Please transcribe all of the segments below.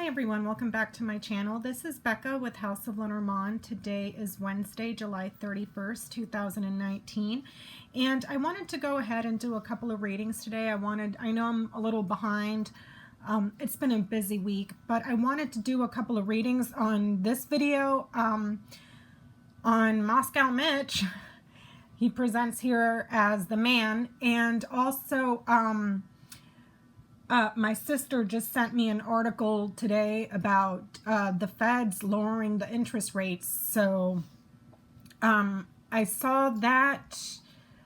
Hi everyone, welcome back to my channel. This is Becca with House of Lenormand. Today is Wednesday, July 31st, 2019. And I wanted to go ahead and do a couple of readings today. I know I'm a little behind. It's been a busy week, but I wanted to do a couple of readings on this video on Moscow Mitch. He presents here as the man, and also my sister just sent me an article today about the Feds lowering the interest rates. So I saw that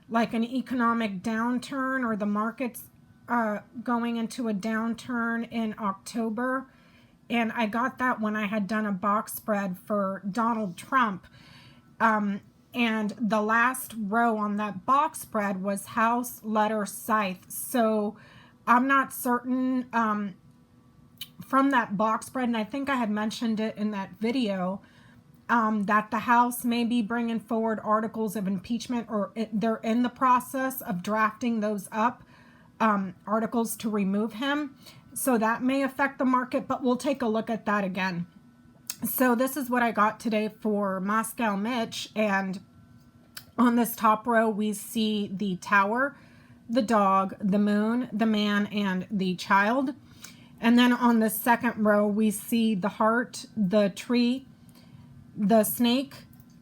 like an economic downturn, or the markets going into a downturn in October. And I got that when I had done a box spread for Donald Trump. And the last row on that box spread was House Letter Scythe. So I'm not certain from that box spread, and I think I had mentioned it in that video, that the House may be bringing forward articles of impeachment, or they're in the process of drafting those up, articles to remove him. So that may affect the market, but we'll take a look at that again. So this is what I got today for Moscow Mitch, and on this top row we see the tower, the dog, the moon, the man, and the child. And then on the second row we see the heart, the tree, the snake,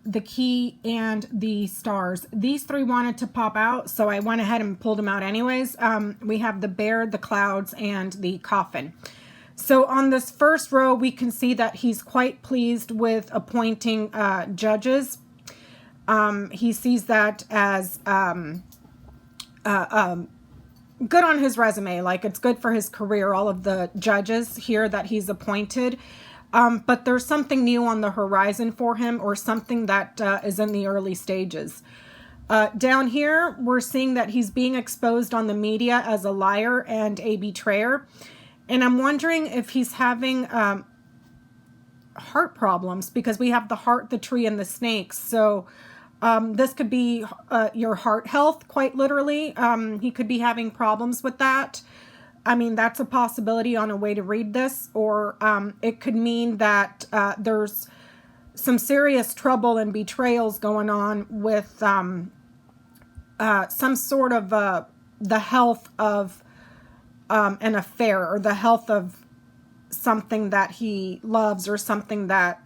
the key, and the stars. These three wanted to pop out, so I went ahead and pulled them out anyways. We have the bear, the clouds, and the coffin. So on this first row we can see that he's quite pleased with appointing judges. He sees that as good on his resume, like it's good for his career, all of the judges here that he's appointed. But there's something new on the horizon for him, or something that is in the early stages. Down here, we're seeing that he's being exposed on the media as a liar and a betrayer. And I'm wondering if he's having heart problems, because we have the heart, the tree, and the snake. So this could be your heart health, quite literally. He could be having problems with that. I mean, that's a possibility on a way to read this. Or it could mean that there's some serious trouble and betrayals going on with some sort of the health of an affair, or the health of something that he loves, or something that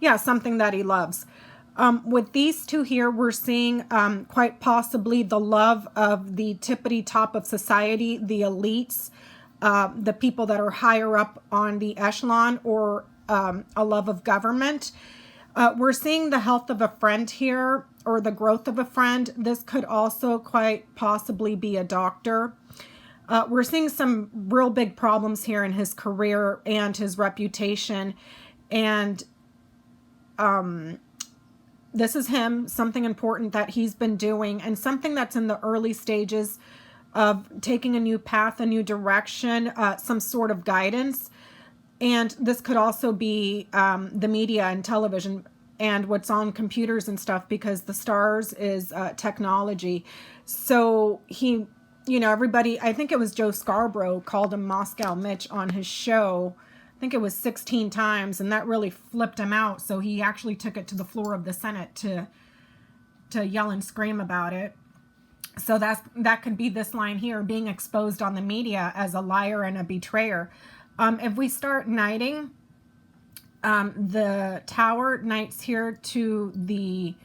he loves. With these two here, we're seeing quite possibly the love of the tippity top of society, the elites, the people that are higher up on the echelon, or a love of government. We're seeing the health of a friend here, or the growth of a friend. This could also quite possibly be a doctor. We're seeing some real big problems here in his career and his reputation. And this is him, something important that he's been doing, and something that's in the early stages of taking a new path, a new direction, some sort of guidance. And this could also be the media and television and what's on computers and stuff, because the stars is technology. So he, everybody, I think it was Joe Scarborough called him Moscow Mitch on his show. I think it was 16 times, and that really flipped him out. So he actually took it to the floor of the Senate to yell and scream about it. So that could be this line here, being exposed on the media as a liar and a betrayer. If we start knighting, the tower knights here to the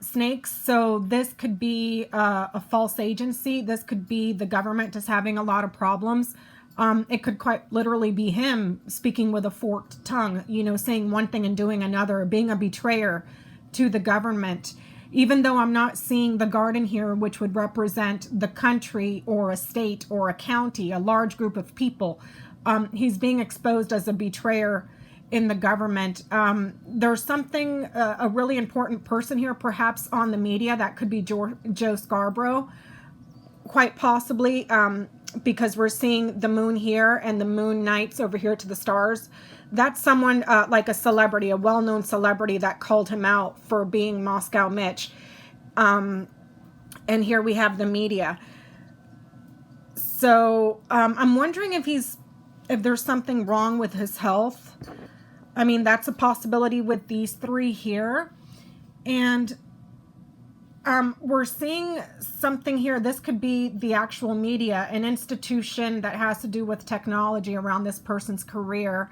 snakes. So this could be a false agency. This could be the government just having a lot of problems. It could quite literally be him speaking with a forked tongue, saying one thing and doing another, being a betrayer to the government. Even though I'm not seeing the garden here, which would represent the country or a state or a county, a large group of people, he's being exposed as a betrayer in the government. There's something, a really important person here, perhaps on the media. That could be Joe Scarborough, quite possibly, because we're seeing the moon here and the moon knights over here to the stars. That's someone like a celebrity, a well-known celebrity that called him out for being Moscow Mitch. And here we have the media. So I'm wondering if he's if there's something wrong with his health. I mean, that's a possibility with these three here. And we're seeing something here. This could be the actual media, an institution that has to do with technology around this person's career,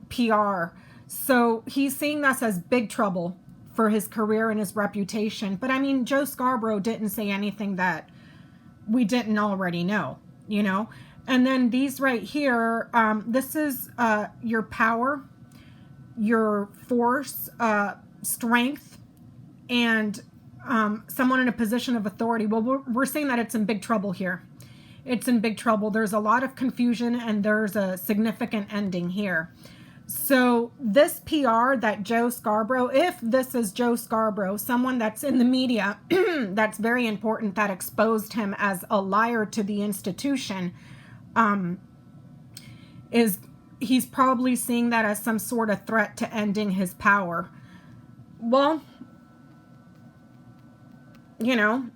PR. So he's seeing this as big trouble for his career and his reputation. But I mean, Joe Scarborough didn't say anything that we didn't already know, you know? And then these right here, this is your power, your force, strength, and someone in a position of authority. Well, we're saying that it's in big trouble here. It's in big trouble. There's a lot of confusion, and there's a significant ending here. So this PR that Joe Scarborough, if this is Joe Scarborough, someone that's in the media, that's very important, that exposed him as a liar to the institution, he's probably seeing that as some sort of threat to ending his power. Well, you know,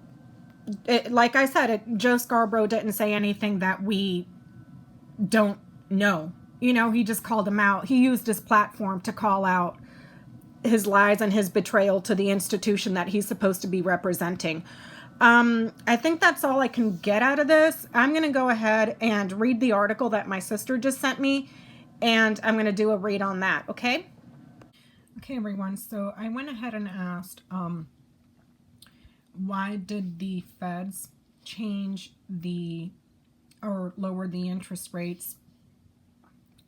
like I said, Joe Scarborough didn't say anything that we don't know. You know, he just called him out. He used his platform to call out his lies and his betrayal to the institution that he's supposed to be representing. I think that's all I can get out of this. I'm going to go ahead and read the article that my sister just sent me, and I'm going to do a read on that, okay? Okay, everyone. So I went ahead and asked, why did the feds change or lower the interest rates?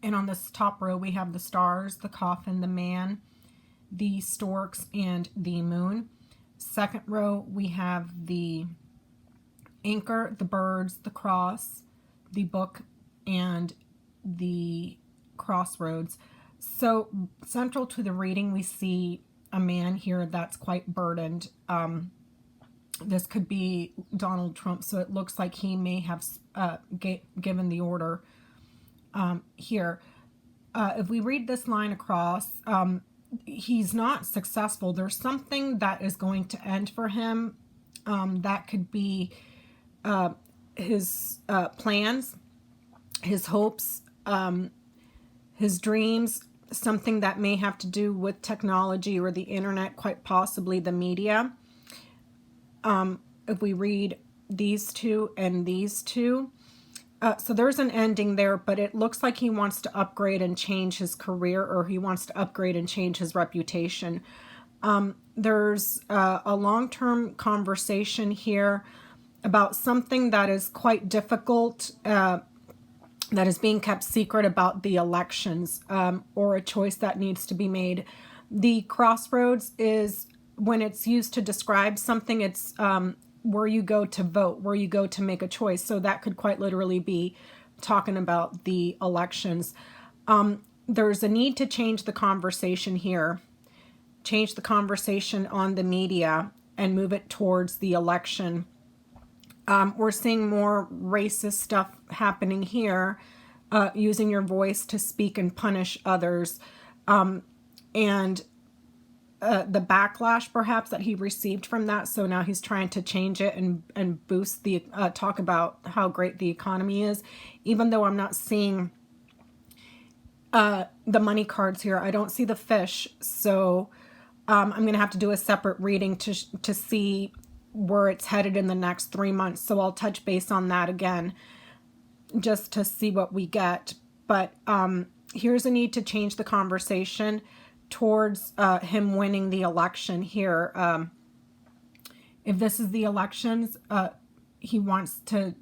And on this top row, we have the stars, the coffin, the man, the storks, and the moon. Second row, we have the anchor, the birds, the cross, the book, and the crossroads. So central to the reading, we see a man here that's quite burdened. This could be Donald Trump, so it looks like he may have given the order here. If we read this line across, he's not successful. There's something that is going to end for him. That could be his plans, his hopes, his dreams, something that may have to do with technology or the internet, quite possibly the media. If we read these two and these two, so there's an ending there, but it looks like he wants to upgrade and change his career, or he wants to upgrade and change his reputation. There's a long-term conversation here about something that is quite difficult, that is being kept secret about the elections, or a choice that needs to be made. The crossroads is when it's used to describe something, it's where you go to vote, where you go to make a choice. So that could quite literally be talking about the elections. There's a need to change the conversation here, change the conversation on the media, and move it towards the election. We're seeing more racist stuff happening here, using your voice to speak and punish others. And the backlash perhaps that he received from that. So now he's trying to change it and boost the, talk about how great the economy is. Even though I'm not seeing the money cards here, I don't see the fish. So I'm going to have to do a separate reading to see where it's headed in the next 3 months. So I'll touch base on that again, just to see what we get. But here's a need to change the conversation towards him winning the election here. If this is the elections, he wants to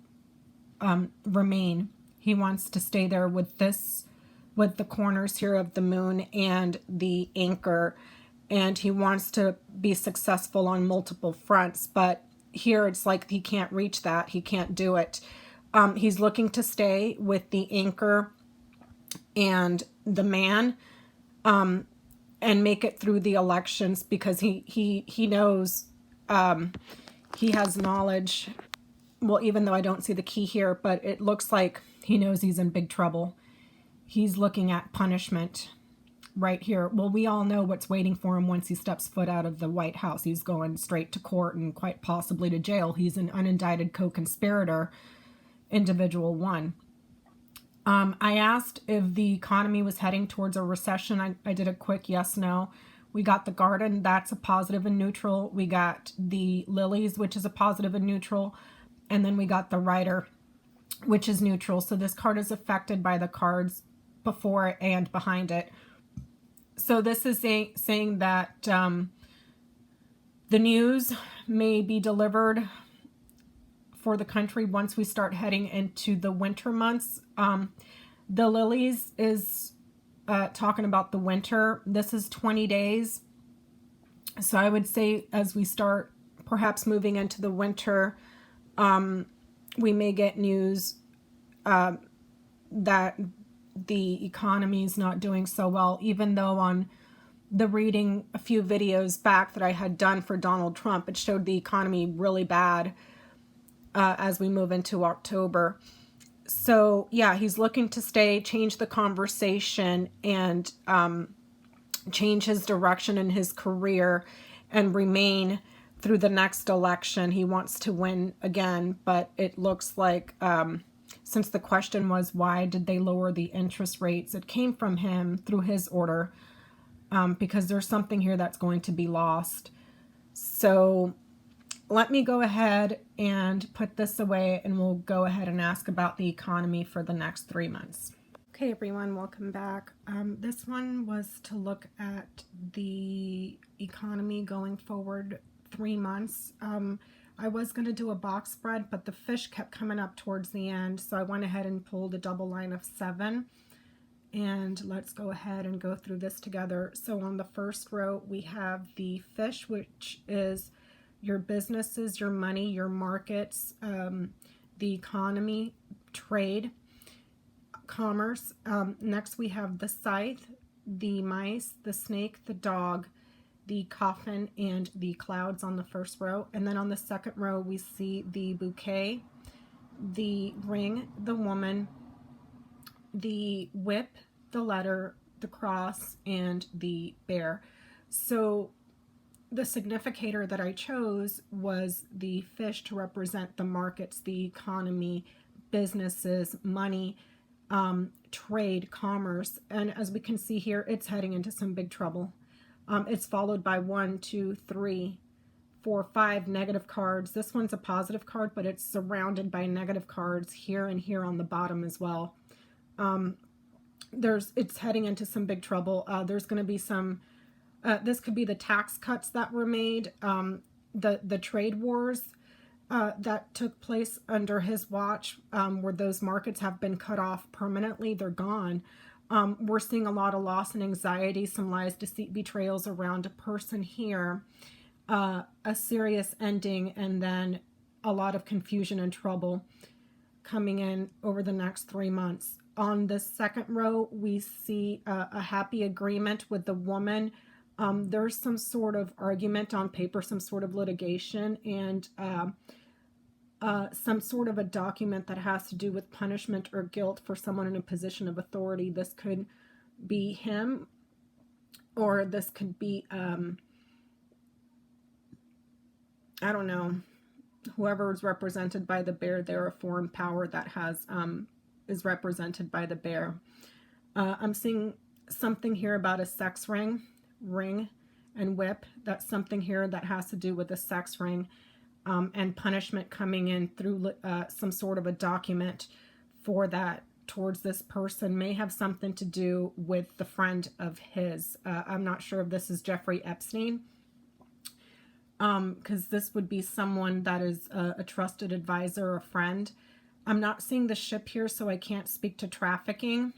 remain. He wants to stay there with the corners here of the moon and the anchor, and he wants to be successful on multiple fronts. But here it's like he can't reach that. He can't do it. He's looking to stay with the anchor and the man, and make it through the elections, because he knows, he has knowledge. Well, even though I don't see the key here, but it looks like he knows he's in big trouble. He's looking at punishment right here. Well, we all know what's waiting for him once he steps foot out of the White House. He's going straight to court and quite possibly to jail. He's an unindicted co-conspirator, individual one. I asked if the economy was heading towards a recession. I did a quick yes, no. We got the garden, that's a positive and neutral. We got the lilies, which is a positive and neutral. And then we got the rider, which is neutral. So this card is affected by the cards before and behind it. So this is saying that the news may be delivered for the country once we start heading into the winter months. The lilies is talking about the winter. This is 20 days. So I would say as we start perhaps moving into the winter, we may get news that the economy is not doing so well, even though on the reading a few videos back that I had done for Donald Trump, it showed the economy really bad as we move into October. So yeah, he's looking to change the conversation and change his direction in his career and remain through the next election. He wants to win again, but it looks like since the question was why did they lower the interest rates, it came from him through his order, because there's something here that's going to be lost. So let me go ahead and put this away, and we'll go ahead and ask about the economy for the next 3 months. Okay, everyone, welcome back. This one was to look at the economy going forward 3 months. I was going to do a box spread, but the fish kept coming up towards the end, so I went ahead and pulled a double line of 7. And let's go ahead and go through this together. So on the first row, we have the fish, which is your businesses, your money, your markets, the economy, trade, commerce. Next, we have the scythe, the mice, the snake, the dog, the coffin, and the clouds on the first row. And then on the second row, we see the bouquet, the ring, the woman, the whip, the letter, the cross, and the bear. So the significator that I chose was the fish to represent the markets, the economy, businesses, money, trade, commerce. And as we can see here, it's heading into some big trouble. It's followed by 1, 2, 3, 4, 5 negative cards. This one's a positive card, but it's surrounded by negative cards here and here on the bottom as well. It's heading into some big trouble. There's going to be some, this could be the tax cuts that were made, the trade wars that took place under his watch, where those markets have been cut off permanently. They're gone. We're seeing a lot of loss and anxiety, some lies, deceit, betrayals around a person here, a serious ending, and then a lot of confusion and trouble coming in over the next 3 months. On the second row, we see a happy agreement with the woman. There's some sort of argument on paper, some sort of litigation, and some sort of a document that has to do with punishment or guilt for someone in a position of authority. This could be him, or this could be, I don't know, whoever is represented by the bear. They're a foreign power that has is represented by the bear. I'm seeing something here about a sex ring, and whip. That's something here that has to do with a sex ring, and punishment coming in through some sort of a document for that towards this person. May have something to do with the friend of his. I'm not sure if this is Jeffrey Epstein, because this would be someone that is a trusted advisor or a friend. I'm not seeing the ship here, so I can't speak to trafficking,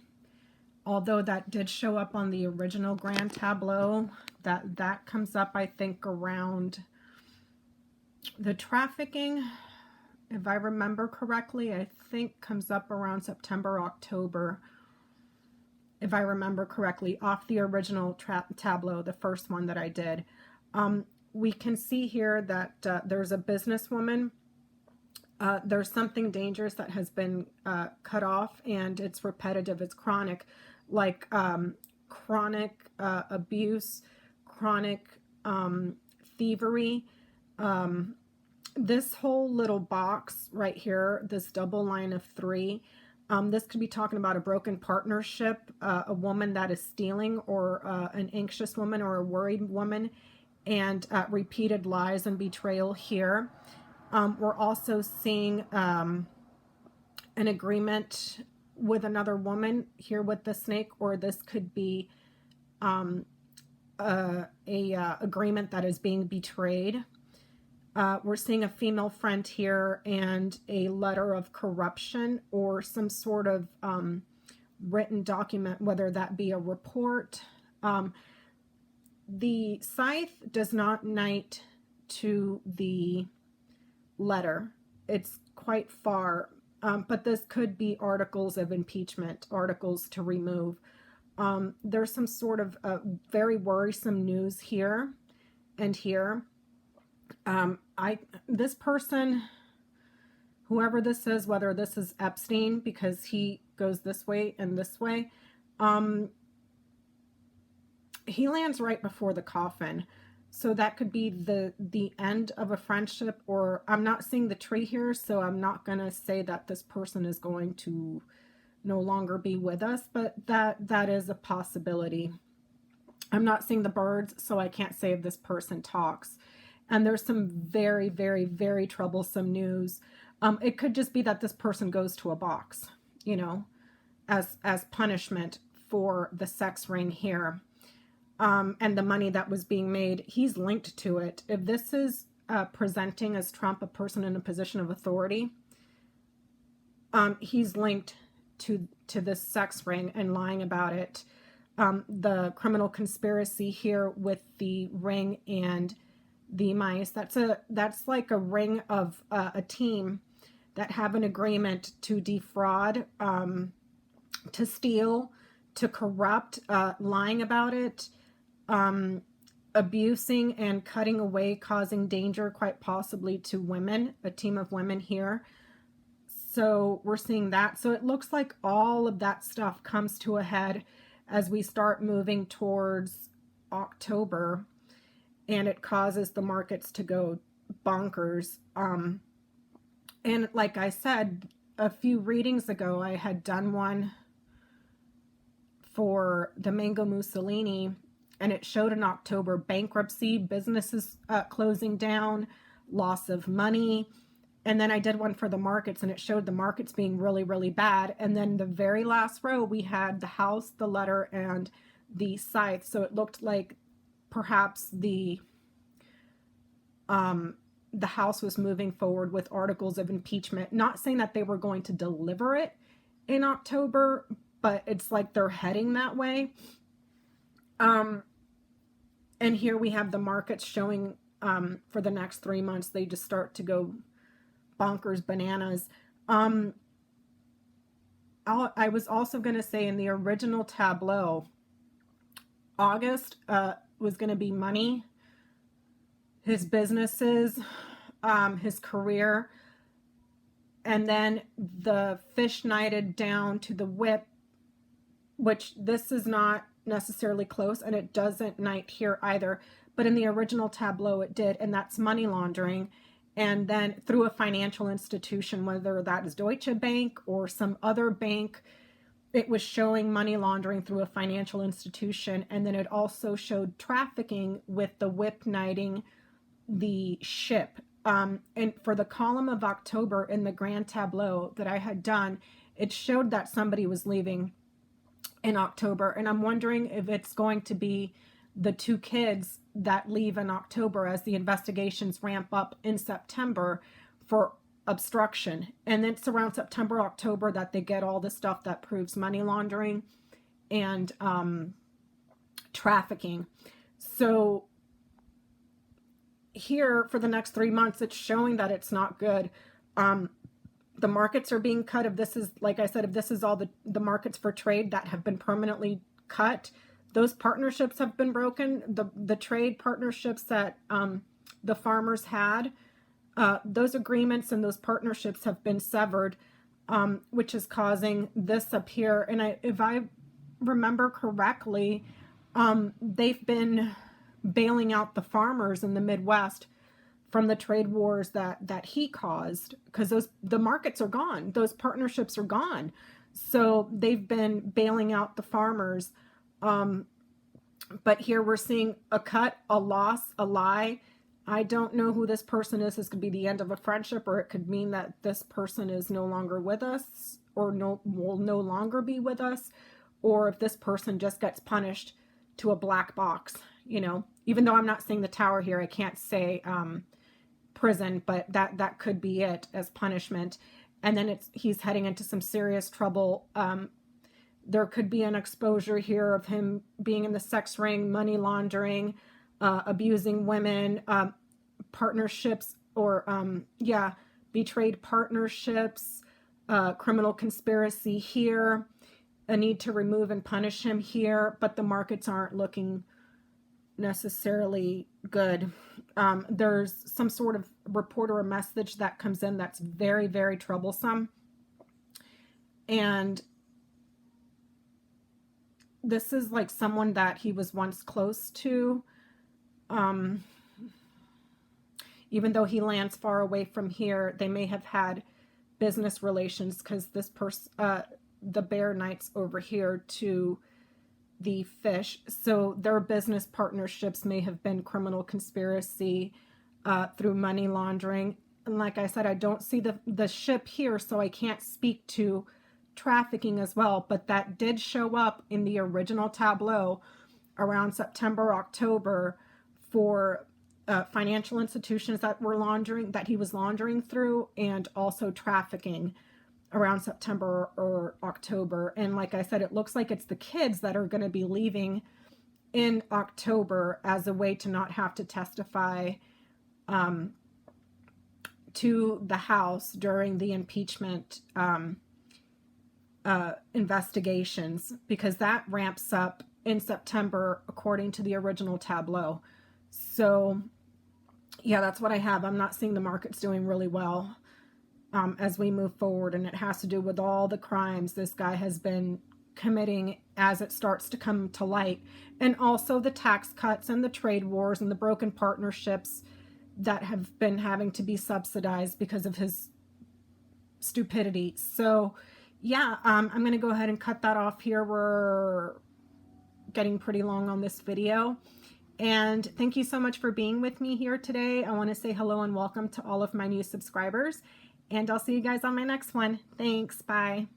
although that did show up on the original grand tableau. That comes up, I think, around the trafficking, if I remember correctly, I think comes up around September, October, if I remember correctly, off the original tableau, the first one that I did. We can see here that there's a businesswoman. There's something dangerous that has been cut off, and it's repetitive, it's chronic, like chronic abuse, chronic thievery. This whole little box right here, this double line of 3, This could be talking about a broken partnership, a woman that is stealing, or an anxious woman or a worried woman, and repeated lies and betrayal here. We're also seeing an agreement with another woman here with the snake, or this could be agreement that is being betrayed. We're seeing a female friend here and a letter of corruption or some sort of written document, whether that be a report. The scythe does not knight to the letter. It's quite far, but this could be articles of impeachment, articles to remove. There's some sort of very worrisome news here and here. This person, whoever this is, whether this is Epstein, because he goes this way and this way, he lands right before the coffin. So that could be the end of a friendship, or I'm not seeing the tree here, so I'm not going to say that this person is going to no longer be with us, but that is a possibility. I'm not seeing the birds, so I can't say if this person talks. And there's some very, very, very troublesome news. It could just be that this person goes to a box, you know, as punishment for the sex ring here. And the money that was being made, he's linked to it. If this is presenting as Trump, a person in a position of authority, he's linked to this sex ring and lying about it. The criminal conspiracy here with the ring and the mice, that's like a ring of a team that have an agreement to defraud, to steal, to corrupt, lying about it, abusing and cutting away, causing danger quite possibly to women, a team of women here. So we're seeing that. So it looks like all of that stuff comes to a head as we start moving towards October, and it causes the markets to go bonkers. And like I said, a few readings ago, I had done one for the Mango Mussolini, and it showed in October bankruptcy, businesses closing down, loss of money. And then I did one for the markets, and it showed the markets being really, really bad. And then the very last row, we had the house, the letter, and the scythe. So it looked like perhaps the house was moving forward with articles of impeachment. Not saying that they were going to deliver it in October, but it's like they're heading that way. And here we have the markets showing for the next 3 months, they just start to go bonkers bananas. I was also going to say in the original tableau, August was going to be money, his businesses, his career, and then the fish knighted down to the whip, which this is not necessarily close, and it doesn't knight here either, but in the original tableau it did, and that's money laundering. And then through a financial institution, whether that is Deutsche Bank or some other bank, it was showing money laundering through a financial institution. And then it also showed trafficking with the whip knighting the ship. And for the column of October in the grand tableau that I had done, it showed that somebody was leaving in October. And I'm wondering if it's going to be the 2 kids that leave in October as the investigations ramp up in September for obstruction. And it's around September, October that they get all the stuff that proves money laundering and trafficking. So here for the next 3 months, it's showing that it's not good. The markets are being cut. If this is, like I said, if this is all the markets for trade that have been permanently cut, those partnerships have been broken. The trade partnerships that the farmers had, those agreements and those partnerships have been severed, which is causing this up here. And if I remember correctly, they've been bailing out the farmers in the Midwest from the trade wars that he caused, because the markets are gone. Those partnerships are gone. So they've been bailing out the farmers. But here we're seeing a cut, a loss, a lie. I don't know who this person is. This could be the end of a friendship, or it could mean that this person is no longer with us, or will no longer be with us, or if this person just gets punished to a black box. Even though I'm not saying the tower here, I can't say prison, but that could be it as punishment. And then he's heading into some serious trouble. There could be an exposure here of him being in the sex ring, money laundering, abusing women, partnerships, or betrayed partnerships, criminal conspiracy here, a need to remove and punish him here, but the markets aren't looking necessarily good. There's some sort of report or a message that comes in that's very, very troublesome. And this is like someone that he was once close to. Even though he lands far away from here, they may have had business relations, because this person, the bear knight's over here to the fish. So their business partnerships may have been criminal conspiracy through money laundering. And like I said, I don't see the ship here, so I can't speak to trafficking as well, but that did show up in the original tableau around September, October, for financial institutions that he was laundering through, and also trafficking around September or October. And like I said, it looks like it's the kids that are going to be leaving in October as a way to not have to testify to the House during the impeachment investigations, because that ramps up in September according to the original tableau. So yeah, that's what I have. I'm not seeing the markets doing really well as we move forward, and it has to do with all the crimes this guy has been committing as it starts to come to light, and also the tax cuts and the trade wars and the broken partnerships that have been having to be subsidized because of his stupidity. So yeah, I'm going to go ahead and cut that off here. We're getting pretty long on this video. And thank you so much for being with me here today. I want to say hello and welcome to all of my new subscribers. And I'll see you guys on my next one. Thanks. Bye.